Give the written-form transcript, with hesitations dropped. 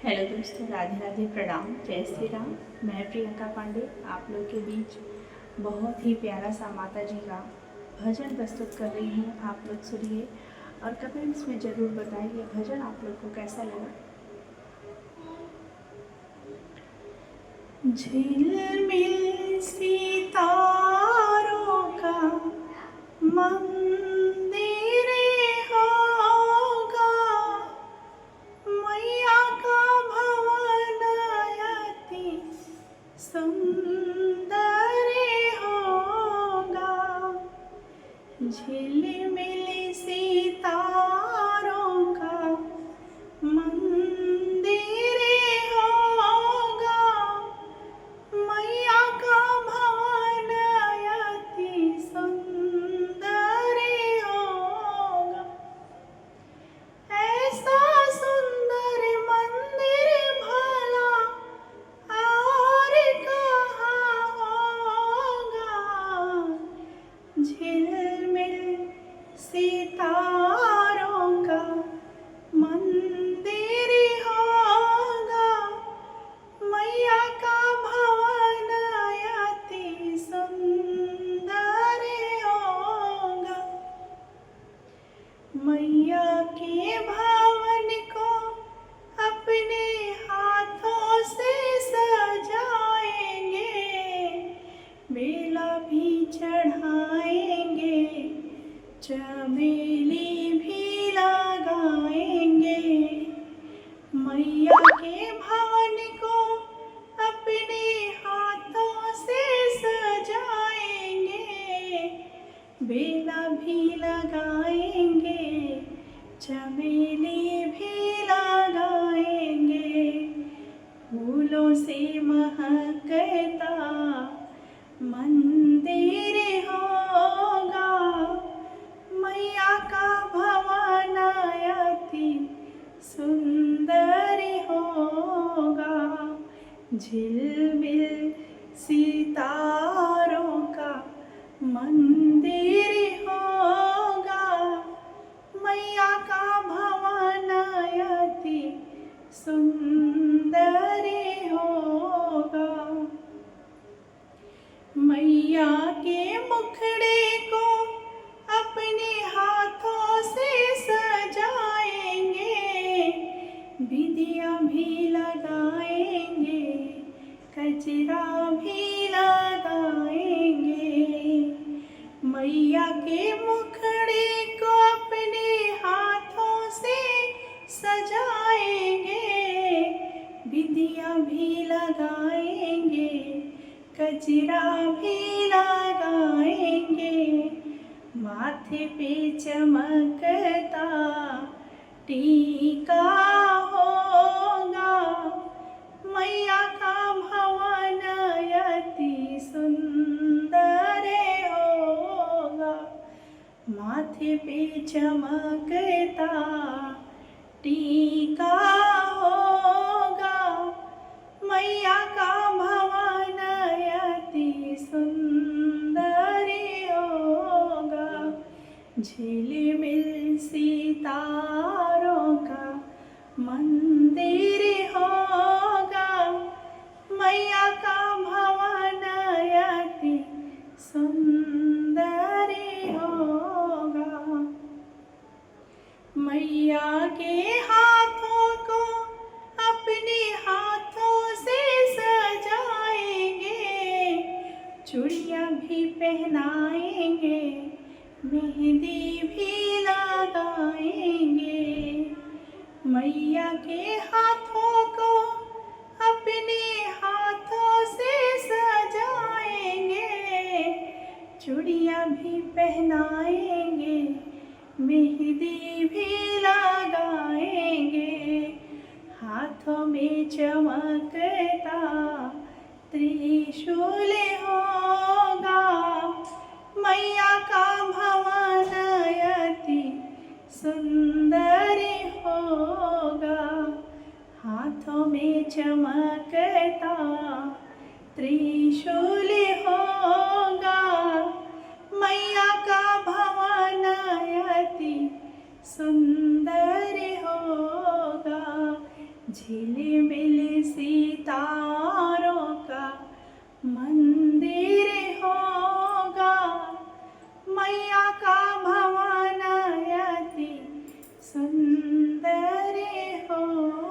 Hello दोस्तों, राधे राधे, प्रणाम, जय श्री राम। मैं प्रियंका पांडे आप लोग के बीच बहुत ही प्यारा सा माता जी का भजन प्रस्तुत कर रही हूँ। आप लोग सुनिए और कमेंट्स में ज़रूर बताइए भजन आप लोग को कैसा लगा। झिलमिल सितारों का मंदिर होगा, मैया का भवन अति सुंदर होगा। झिलमिल सितारों का मंदिर होगा, मैया का भवन अति सुंदर होगा। ऐसा सुंदर मंदिर भला और कहाँ होगा। झिलमिल सितारों का मंदिर होगा, मैया का भवन अति सुंदर होगा। मैया के भवन को अपने हाथों से सजाएंगे, बेला भी चढ़ाएंगे, चमेली भी लगाएंगे। मैया के भवन को अपने हाथों से सजाएंगे, बेला भी लगाएंगे, चमेली भी लगाएंगे। फूलों से महकता मंदिर होगा, मैया का भवन अति सुंदर होगा। झिलमिल सितारों का मंदिर होगा, मैया का भवन अति सुंदर होगा। मैया के मुखड़े को अपने हाथों से सजाएंगे, बिंदिया भी लगाएंगे, कजरा भी लगाएंगे। मैया के मुखड़े को अपने हाथों से सजाएंगे, बिंदिया भी लगाएंगे, कजरा भी लगाएंगे। माथे पे चमकता टीका होगा, मैया का भवन अति सुंदर होगा। माथे पे चमकता टीका होगा, मैया का भवन अति सुंदर होगा। झिलमिल सितारों का मंदिर होगा, मैया का भवन अति सुंदर होगा। मैया के हाथों को अपने हाथों से सजाएंगे, चूड़ियाँ भी पहनाएंगे, मेहंदी भी लगाएंगे। मैया के हाथों को अपने हाथों से सजाएंगे, चूड़ियाँ भी पहनाएंगे, मेहंदी भी लगाएंगे। हाथों में चमकता त्रिशूल होगा, मैया का भवन अति सुंदर होगा। हाथों में चमकता त्रिशूल होगा, मैया का भवन अति सुंदर होगा। झिलमिल हो